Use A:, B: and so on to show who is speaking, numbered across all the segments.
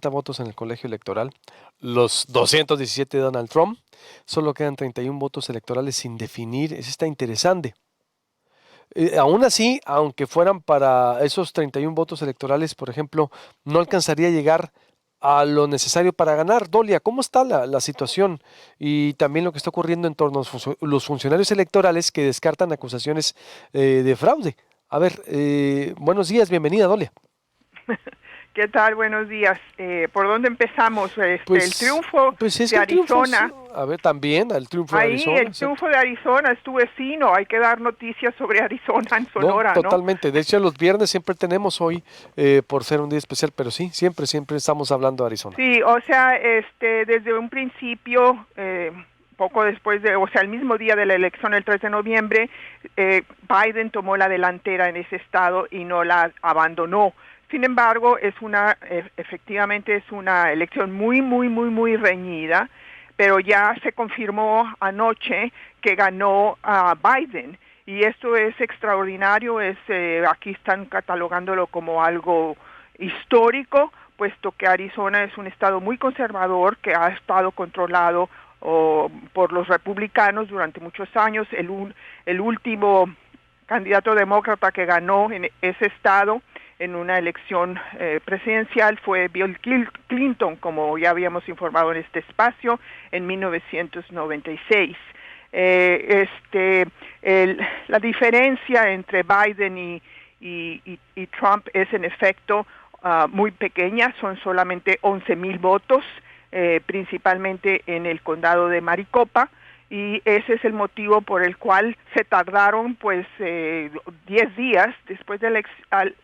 A: votos en el colegio electoral, los 217 de Donald Trump, solo quedan 31 votos electorales sin definir. Eso está interesante. Aún así, aunque fueran para esos 31 votos electorales, por ejemplo, no alcanzaría a llegar a lo necesario para ganar. Dolia, ¿cómo está la situación? Y también lo que está ocurriendo en torno a los funcionarios electorales que descartan acusaciones de fraude. A ver, buenos días, bienvenida, Dolia.
B: ¿Qué tal? Buenos días. ¿Por dónde empezamos? El
A: Pues,
B: triunfo
A: pues es
B: de
A: que el triunfo es,
B: Arizona.
A: a ver, también el triunfo de
B: Ahí,
A: Arizona,
B: el
A: exacto.
B: triunfo de Arizona es tu vecino. Hay que dar noticias sobre Arizona en
A: No,
B: Sonora, ¿no?
A: totalmente. De hecho, los viernes siempre tenemos hoy, por ser un día especial, pero sí, siempre estamos hablando de Arizona.
B: Sí, o sea, desde un principio, poco después o sea, el mismo día de la elección, el 3 de noviembre, Biden tomó la delantera en ese estado y no la abandonó. Sin embargo, efectivamente es una elección muy reñida, pero ya se confirmó anoche que ganó a Biden. Y esto es extraordinario, aquí están catalogándolo como algo histórico, puesto que Arizona es un estado muy conservador que ha estado controlado por los republicanos durante muchos años. El último candidato demócrata que ganó en ese estado en una elección presidencial fue Bill Clinton, como ya habíamos informado en este espacio, en 1996. La diferencia entre Biden y Trump es en efecto muy pequeña, son solamente 11,000 votos, principalmente en el condado de Maricopa, y ese es el motivo por el cual se tardaron 10 días después de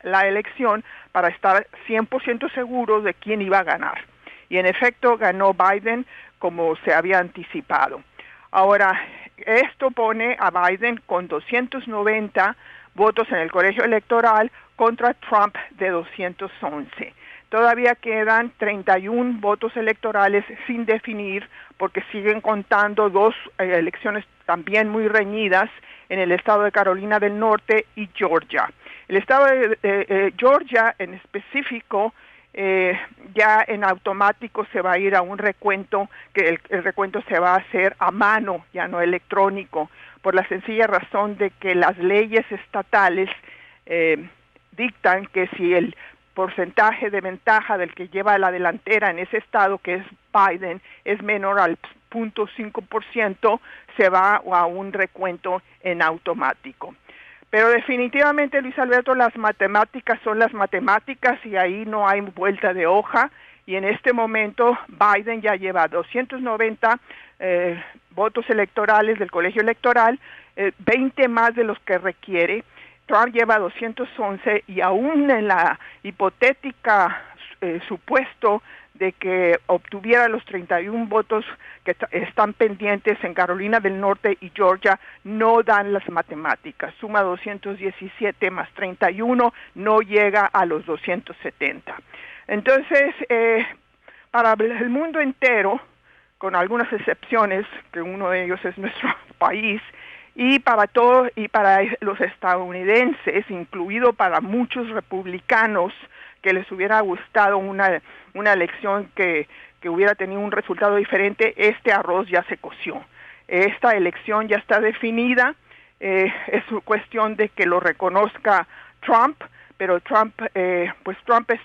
B: la elección para estar 100% seguros de quién iba a ganar. Y en efecto ganó Biden como se había anticipado. Ahora, esto pone a Biden con 290 votos en el colegio electoral contra Trump de 211. Todavía quedan 31 votos electorales sin definir porque siguen contando dos elecciones también muy reñidas en el estado de Carolina del Norte y Georgia. El estado de Georgia en específico ya en automático se va a ir a un recuento, que el recuento se va a hacer a mano, ya no electrónico, por la sencilla razón de que las leyes estatales dictan que si el porcentaje de ventaja del que lleva la delantera en ese estado, que es Biden, es menor al 0.5%, se va a un recuento en automático. Pero definitivamente, Luis Alberto, las matemáticas son las matemáticas y ahí no hay vuelta de hoja. Y en este momento Biden ya lleva 290 votos electorales del colegio electoral, 20 más de los que requiere. Trump lleva 211 y aún en la hipotética supuesto de que obtuviera los 31 votos que están pendientes en Carolina del Norte y Georgia, no dan las matemáticas. Suma 217 más 31, no llega a los 270. Entonces, para el mundo entero, con algunas excepciones, que uno de ellos es nuestro país, y para los estadounidenses, incluido para muchos republicanos que les hubiera gustado una elección que hubiera tenido un resultado diferente, este arroz ya se coció. Esta elección ya está definida, es cuestión de que lo reconozca Trump, pero Trump es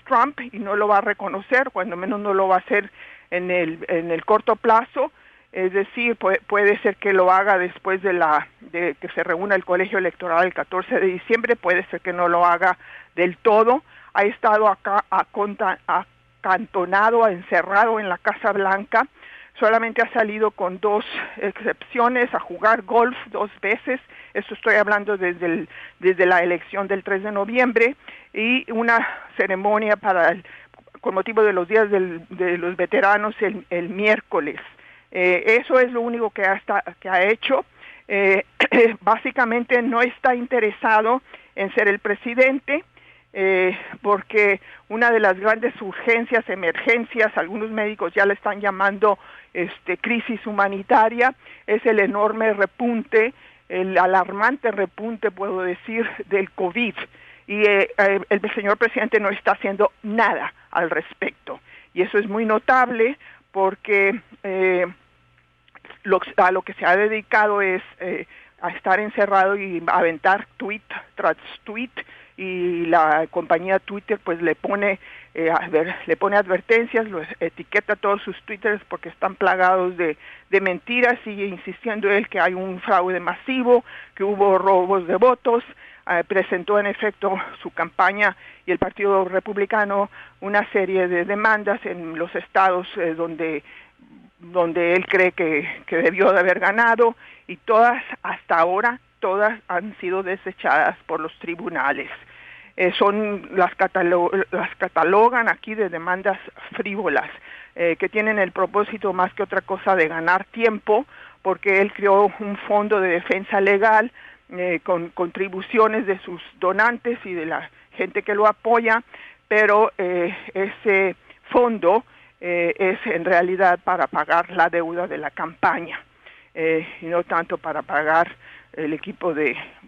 B: Trump y no lo va a reconocer, cuando menos no lo va a hacer en el corto plazo. Es decir, puede ser que lo haga después de que se reúna el colegio electoral el 14 de diciembre, puede ser que no lo haga del todo. Ha estado acá acantonado, encerrado en la Casa Blanca, solamente ha salido con 2 excepciones a jugar golf 2 veces, esto estoy hablando desde la elección del 3 de noviembre, y una ceremonia con motivo de los días de los veteranos el miércoles. Eso es lo único que ha hecho. Básicamente no está interesado en ser el presidente, porque una de las grandes urgencias, emergencias, algunos médicos ya le están llamando crisis humanitaria, es el enorme repunte, el alarmante repunte, puedo decir, del COVID. Y el señor presidente no está haciendo nada al respecto. y eso es muy notable porque a lo que se ha dedicado es a estar encerrado y aventar tweet tras tweet, y la compañía Twitter pues le pone advertencias, lo etiqueta a todos sus twitters porque están plagados de mentiras. Sigue insistiendo él que hay un fraude masivo, que hubo robos de votos. Presentó en efecto su campaña y el Partido Republicano una serie de demandas en los estados donde él cree que debió de haber ganado, y todas hasta ahora han sido desechadas por los tribunales. Las catalogan aquí de demandas frívolas, que tienen el propósito más que otra cosa de ganar tiempo, porque él creó un fondo de defensa legal con contribuciones de sus donantes y de la gente que lo apoya, pero ese fondo es en realidad para pagar la deuda de la campaña, y no tanto para pagar el equipo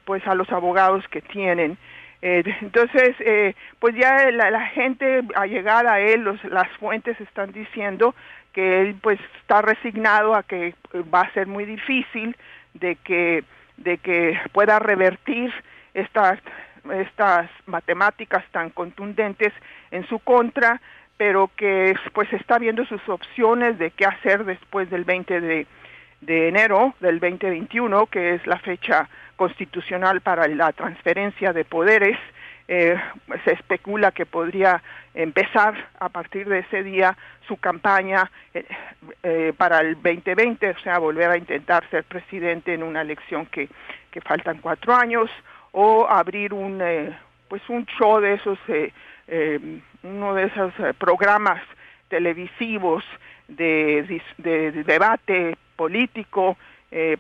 B: pues a los abogados que tienen. Entonces, pues ya la gente allegada a él, las fuentes están diciendo que él pues está resignado a que va a ser muy difícil de que pueda revertir estas matemáticas tan contundentes en su contra, pero que pues está viendo sus opciones de qué hacer después del 20 de enero del 2021, que es la fecha constitucional para la transferencia de poderes. Se especula que podría empezar a partir de ese día su campaña para el 2020, o sea, volver a intentar ser presidente en una elección que faltan 4 años, o abrir un show de esos, uno de esos programas televisivos de debate político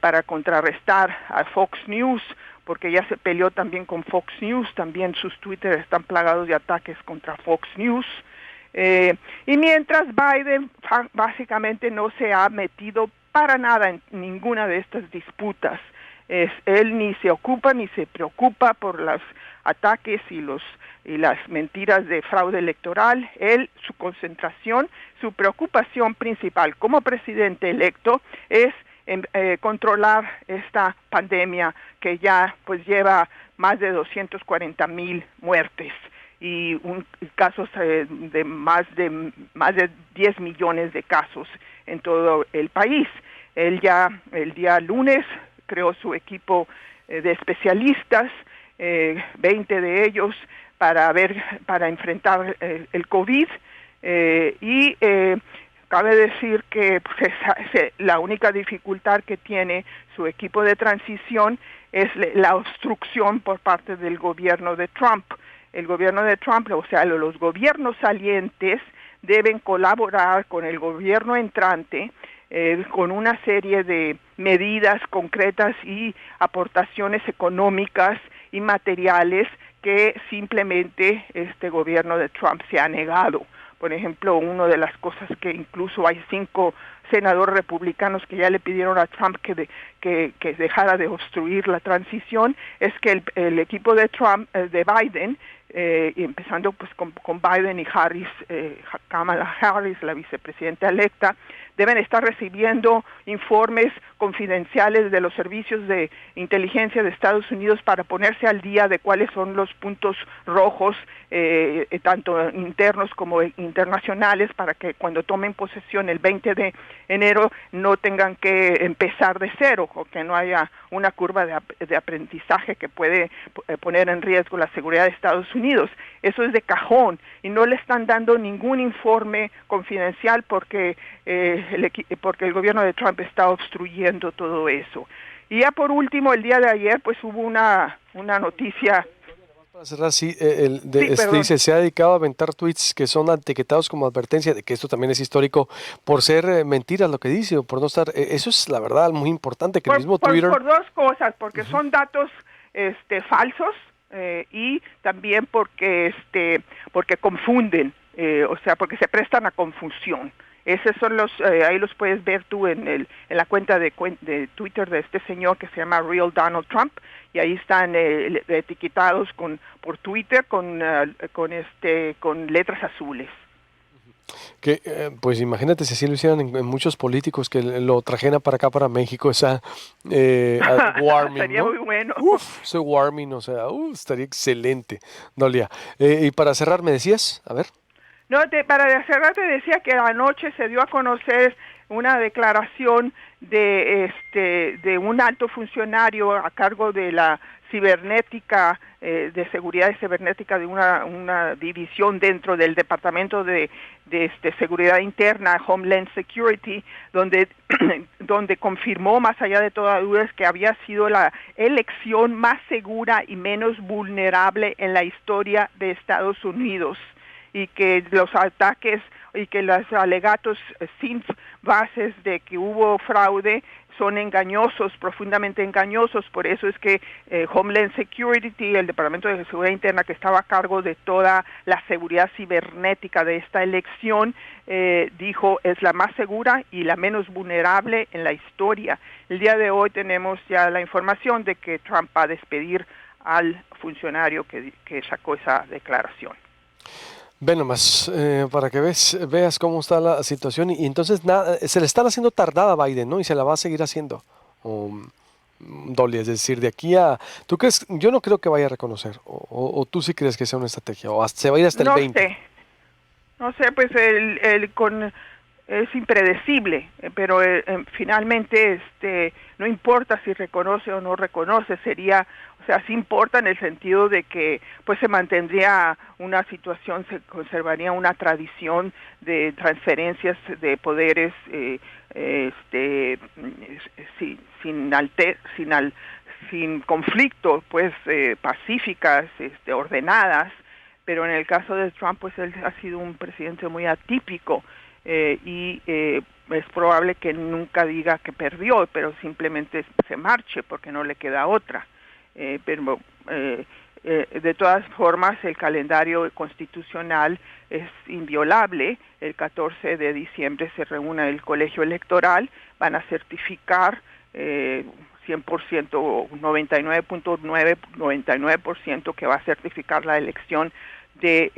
B: para contrarrestar a Fox News, porque ya se peleó también con Fox News, también sus Twitter están plagados de ataques contra Fox News. Y mientras Biden básicamente no se ha metido para nada en ninguna de estas disputas, él ni se ocupa ni se preocupa por los ataques y las mentiras de fraude electoral. Su concentración, su preocupación principal como presidente electo es controlar esta pandemia que ya pues lleva más de 240,000 muertes y casos de más de 10 millones de casos en todo el país. Él ya el día lunes creó su equipo de especialistas, 20 de ellos para enfrentar el COVID, y cabe decir que pues, la única dificultad que tiene su equipo de transición es la obstrucción por parte del gobierno de Trump. El gobierno de Trump, o sea, los gobiernos salientes deben colaborar con el gobierno entrante con una serie de medidas concretas y aportaciones económicas y materiales que simplemente este gobierno de Trump se ha negado. Por ejemplo, una de las cosas que incluso hay 5 senadores republicanos que ya le pidieron a Trump que dejara de obstruir la transición, es que el equipo de Trump, de Biden, y empezando pues con Biden y Harris, Kamala Harris, la vicepresidenta electa, deben estar recibiendo informes confidenciales de los servicios de inteligencia de Estados Unidos para ponerse al día de cuáles son los puntos rojos, tanto internos como internacionales, para que cuando tomen posesión el 20 de enero no tengan que empezar de cero, o que no haya una curva de aprendizaje que puede poner en riesgo la seguridad de Estados Unidos. Eso es de cajón, y no le están dando ningún informe confidencial porque el gobierno de Trump está obstruyendo todo eso. Y ya por último, el día de ayer pues hubo una noticia.
A: Para cerrar, sí,
B: Perdón.
A: dice, se ha dedicado a aventar tweets que son etiquetados como advertencia de que esto también es histórico por ser mentiras lo que dice, o por no estar, eso es la verdad muy importante, que el mismo Twitter...
B: Por 2 cosas, porque son datos falsos, y también porque confunden, o sea, porque se prestan a confusión. Esos son ahí los puedes ver tú en la cuenta de Twitter de este señor que se llama Real Donald Trump, y ahí están etiquetados por Twitter con letras azules.
A: Pues imagínate si así lo hicieran en muchos políticos que lo trajeran para acá, para México, esa warming,
B: Sería
A: ¿no?
B: muy bueno.
A: Uf, ese warming, o sea, estaría excelente, Dolia. Y para cerrar, ¿me decías? A ver.
B: No, para cerrar te decía que anoche se dio a conocer una declaración de un alto funcionario a cargo de la cibernética, de seguridad cibernética de una división dentro del Departamento de Seguridad Interna, Homeland Security, donde donde confirmó más allá de toda duda que había sido la elección más segura y menos vulnerable en la historia de Estados Unidos, y que los ataques y que los alegatos sin bases de que hubo fraude son engañosos, profundamente engañosos. Por eso es que Homeland Security, el Departamento de Seguridad Interna, que estaba a cargo de toda la seguridad cibernética de esta elección, dijo es la más segura y la menos vulnerable en la historia. El día de hoy tenemos ya la información de que Trump va a despedir al funcionario que sacó esa declaración.
A: Ve nomás, para que veas cómo está la situación y entonces se le están haciendo tardada a Biden, ¿no? Y se la va a seguir haciendo. Dolly, es decir, de aquí a... ¿Tú crees? Yo no creo que vaya a reconocer, o tú sí crees que sea una estrategia, o se va a ir hasta el 20.
B: No sé, pues es impredecible, pero finalmente no importa si reconoce o no reconoce, o sea, sí importa en el sentido de que pues se mantendría una situación, se conservaría una tradición de transferencias de poderes sin conflicto, pues pacíficas, ordenadas. Pero en el caso de Trump, pues él ha sido un presidente muy atípico, y es probable que nunca diga que perdió, pero simplemente se marche porque no le queda otra. Pero de todas formas, el calendario constitucional es inviolable. El 14 de diciembre se reúne el colegio electoral, van a certificar 100%, 99.99% que va a certificar la elección de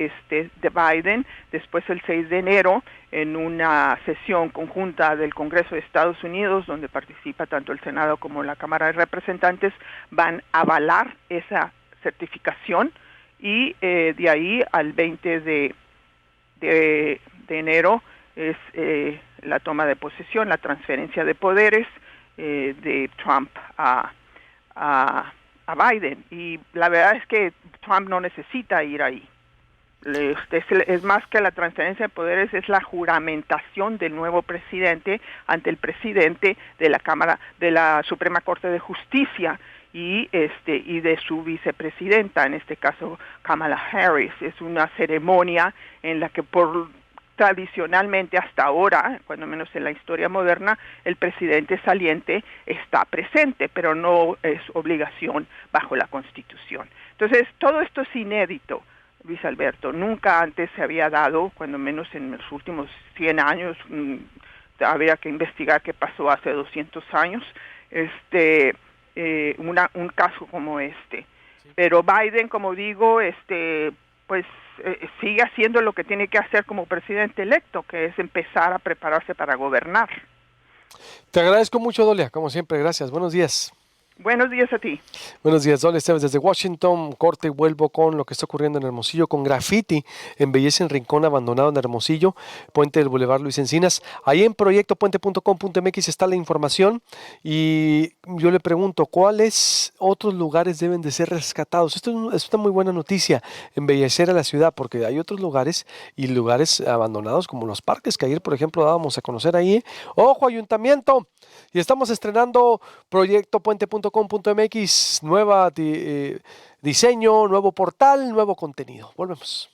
B: Biden. Después, el 6 de enero, en una sesión conjunta del Congreso de Estados Unidos, donde participa tanto el Senado como la Cámara de Representantes, van a avalar esa certificación, y de ahí al 20 de enero es la toma de posesión, la transferencia de poderes de Trump a Biden. Y la verdad es que Trump no necesita ir ahí. Es más que la transferencia de poderes, es la juramentación del nuevo presidente ante el presidente de la Cámara de la Suprema Corte de Justicia y de su vicepresidenta, en este caso Kamala Harris. Es una ceremonia en la que tradicionalmente hasta ahora, cuando menos en la historia moderna, el presidente saliente está presente, pero no es obligación bajo la Constitución. Entonces, todo esto es inédito, Luis Alberto. Nunca antes se había dado, cuando menos en los últimos 100 años, habría que investigar qué pasó hace 200 años, un caso como este. Sí. Pero Biden, como digo, pues sigue haciendo lo que tiene que hacer como presidente electo, que es empezar a prepararse para gobernar.
A: Te agradezco mucho, Dolia, como siempre. Gracias. Buenos días.
B: Buenos días a ti.
A: Buenos días, Dolia Esteves desde Washington. Corte y vuelvo con lo que está ocurriendo en Hermosillo, con graffiti embellecen rincón abandonado en Hermosillo, puente del Boulevard Luis Encinas. Ahí en proyectopuente.com.mx está la información y yo le pregunto, ¿cuáles otros lugares deben de ser rescatados? Esto es una muy buena noticia, embellecer a la ciudad, porque hay otros lugares y lugares abandonados como los parques que ayer, por ejemplo, dábamos a conocer ahí. ¡Ojo, ayuntamiento! Y estamos estrenando proyectopuente.com.mx, nueva diseño, nuevo portal, nuevo contenido. Volvemos.